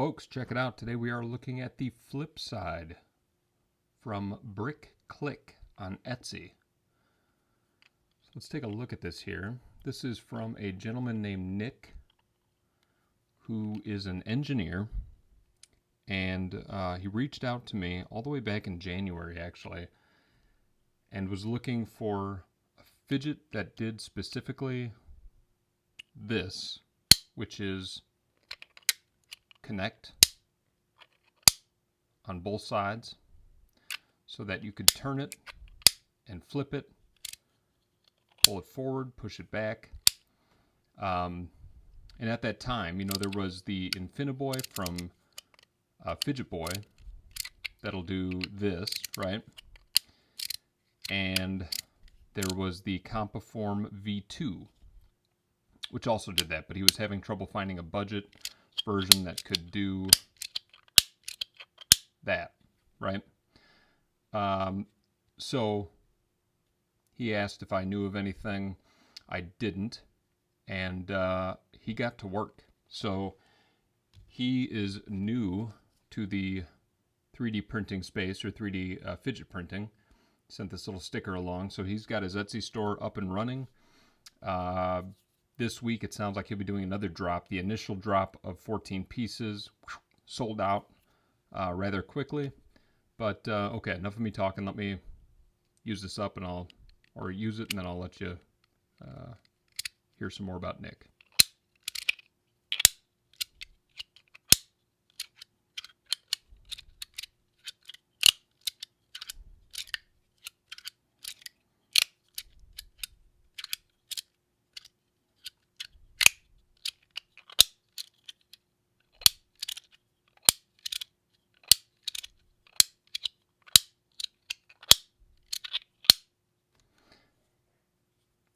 Folks, check it out. Today we are looking at the Flipside from Brick Click on Etsy. So let's take a look at this here. This is from a gentleman named Nick, who is an engineer, and he reached out to me all the way back in January, actually, and was looking for a fidget that did specifically this, which is connect on both sides so that you could turn it and flip it, pull it forward, push it back. And at that time, you know, there was the Infiniboy from Fidget Boy that'll do this, right? And there was the Compiform V2, which also did that, but he was having trouble finding a budget version that could do that, right? So he asked if I knew of anything. I didn't, and he got to work. So he is new to the 3D printing space, or 3D fidget printing. Sent this little sticker along. So he's got his Etsy store up and running. This week it sounds like he'll be doing another drop. The initial drop of 14 pieces sold out rather quickly. But okay, enough of me talking. Let me use this up, and use it, and then I'll let you hear some more about Nick.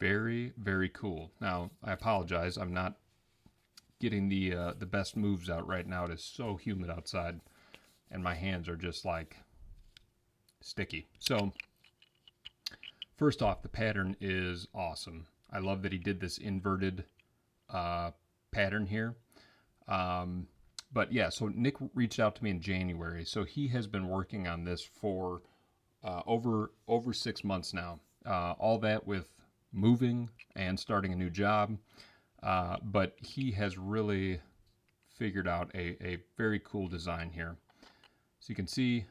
Very, very cool. Now, I apologize. I'm not getting the best moves out right now. It is so humid outside, and my hands are just like sticky. So, first off, the pattern is awesome. I love that he did this inverted pattern here. But yeah, so Nick reached out to me in January. So he has been working on this for over 6 months now. All that with moving and starting a new job, but he has really figured out a very cool design here. So you can see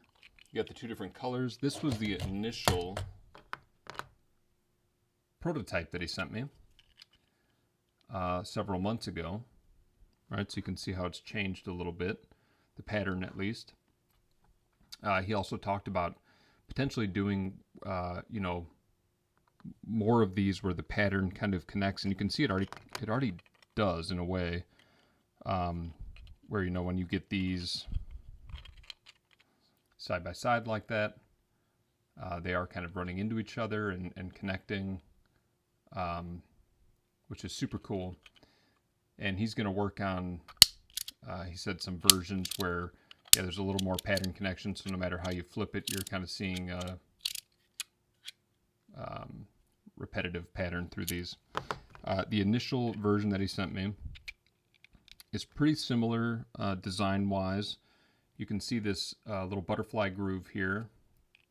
you got the two different colors. This was the initial prototype that he sent me several months ago. Right, so you can see how it's changed a little bit, the pattern at least. He also talked about potentially doing you know, more of these where the pattern kind of connects, and you can see it already does in a way, where, you know, when you get these side by side like that, they are kind of running into each other and connecting, which is super cool. And he's going to work on, he said, some versions where, yeah, there's a little more pattern connection, so no matter how you flip it, you're kind of seeing repetitive pattern through these. The initial version that he sent me is pretty similar design-wise. You can see this little butterfly groove here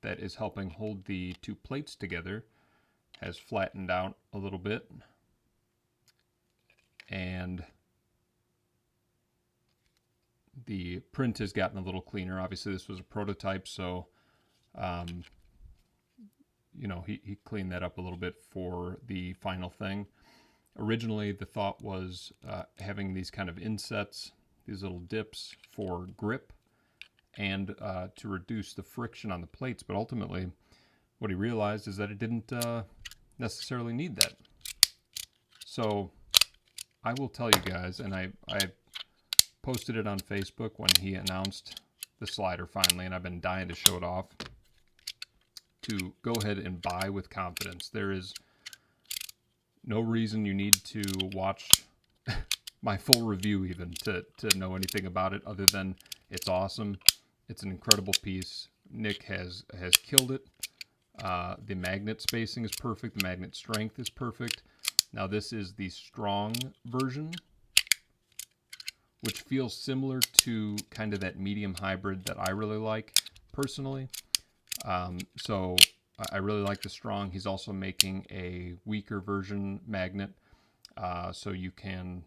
that is helping hold the two plates together. Has flattened out a little bit. And the print has gotten a little cleaner. Obviously, this was a prototype, so you know, he cleaned that up a little bit for the final thing. Originally, the thought was having these kind of insets, these little dips for grip, and to reduce the friction on the plates. But ultimately, what he realized is that it didn't necessarily need that. So I will tell you guys, and I posted it on Facebook when he announced the slider finally, and I've been dying to show it off, to go ahead and buy with confidence. There is no reason you need to watch my full review even to know anything about it, other than it's awesome. It's an incredible piece. Nick has killed it. The magnet spacing is perfect. The magnet strength is perfect. Now this is the strong version, which feels similar to kind of that medium hybrid that I really like personally. So I really like the strong. He's also making a weaker version magnet, so you can,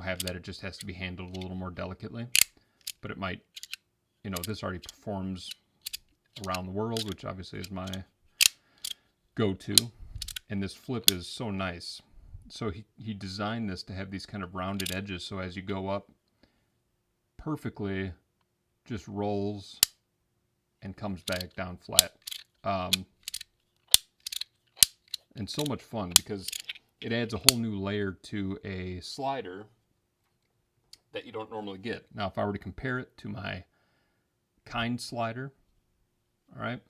have that. It just has to be handled a little more delicately. But it might, this already performs around the world, which obviously is my go-to. And this flip is so nice. So he designed this to have these kind of rounded edges, so as you go up, perfectly just rolls and comes back down flat. And so much fun because it adds a whole new layer to a slider that you don't normally get. Now, if I were to compare it to my Kind slider, all right,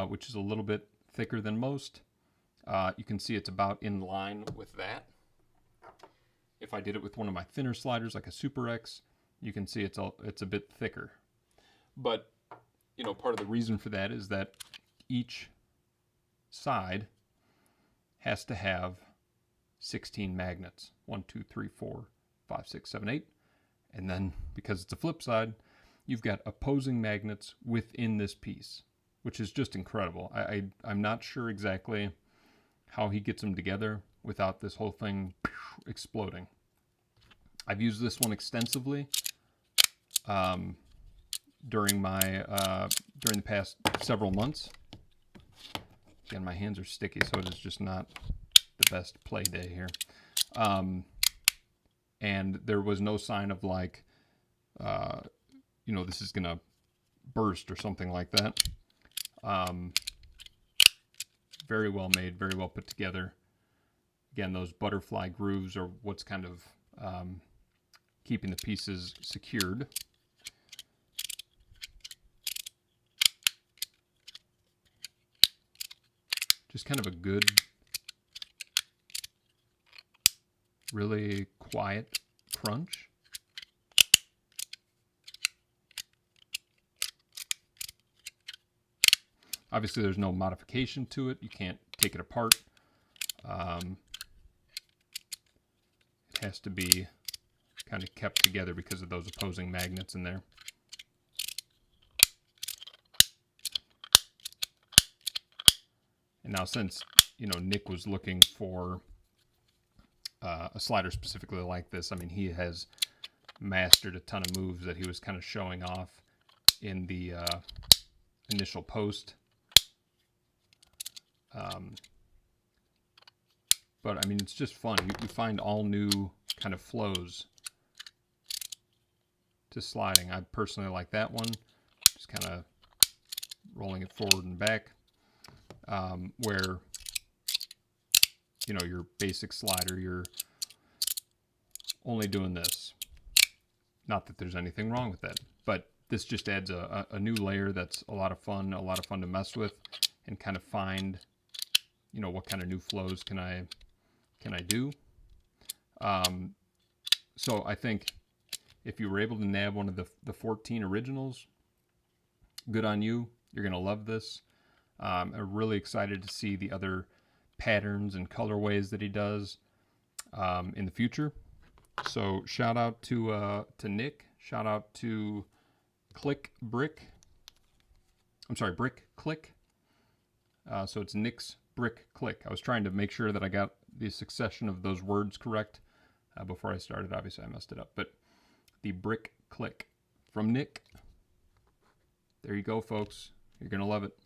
which is a little bit thicker than most, you can see it's about in line with that. If I did it with one of my thinner sliders, like a Super X, you can see it's a bit thicker. But, part of the reason for that is that each side has to have 16 magnets. 1, 2, 3, 4, 5, 6, 7, 8. And then, because it's a flip side, you've got opposing magnets within this piece, which is just incredible. I'm not sure exactly how he gets them together without this whole thing exploding. I've used this one extensively during the past several months. Again, my hands are sticky, so it is just not the best play day here. And there was no sign of like, this is gonna burst or something like that. Very well made, very well put together. Again, those butterfly grooves are what's kind of keeping the pieces secured. Just kind of a good, really quiet crunch. Obviously, there's no modification to it. You can't take it apart. It has to be kind of kept together because of those opposing magnets in there. And now since, Nick was looking for a slider specifically like this, I mean, he has mastered a ton of moves that he was kind of showing off in the initial post. But, I mean, it's just fun. You find all new kind of flows to sliding. I personally like that one. Just kind of rolling it forward and back. Where, your basic slider, you're only doing this. Not that there's anything wrong with that, but this just adds a new layer that's a lot of fun to mess with and kind of find, what kind of new flows can I do. So I think if you were able to nab one of the 14 originals, good on you. You're going to love this. I'm really excited to see the other patterns and colorways that he does in the future. So shout out to Nick. Shout out to Brick Click. So it's Nick's Brick Click. I was trying to make sure that I got the succession of those words correct before I started. Obviously, I messed it up. But the Brick Click from Nick. There you go, folks. You're going to love it.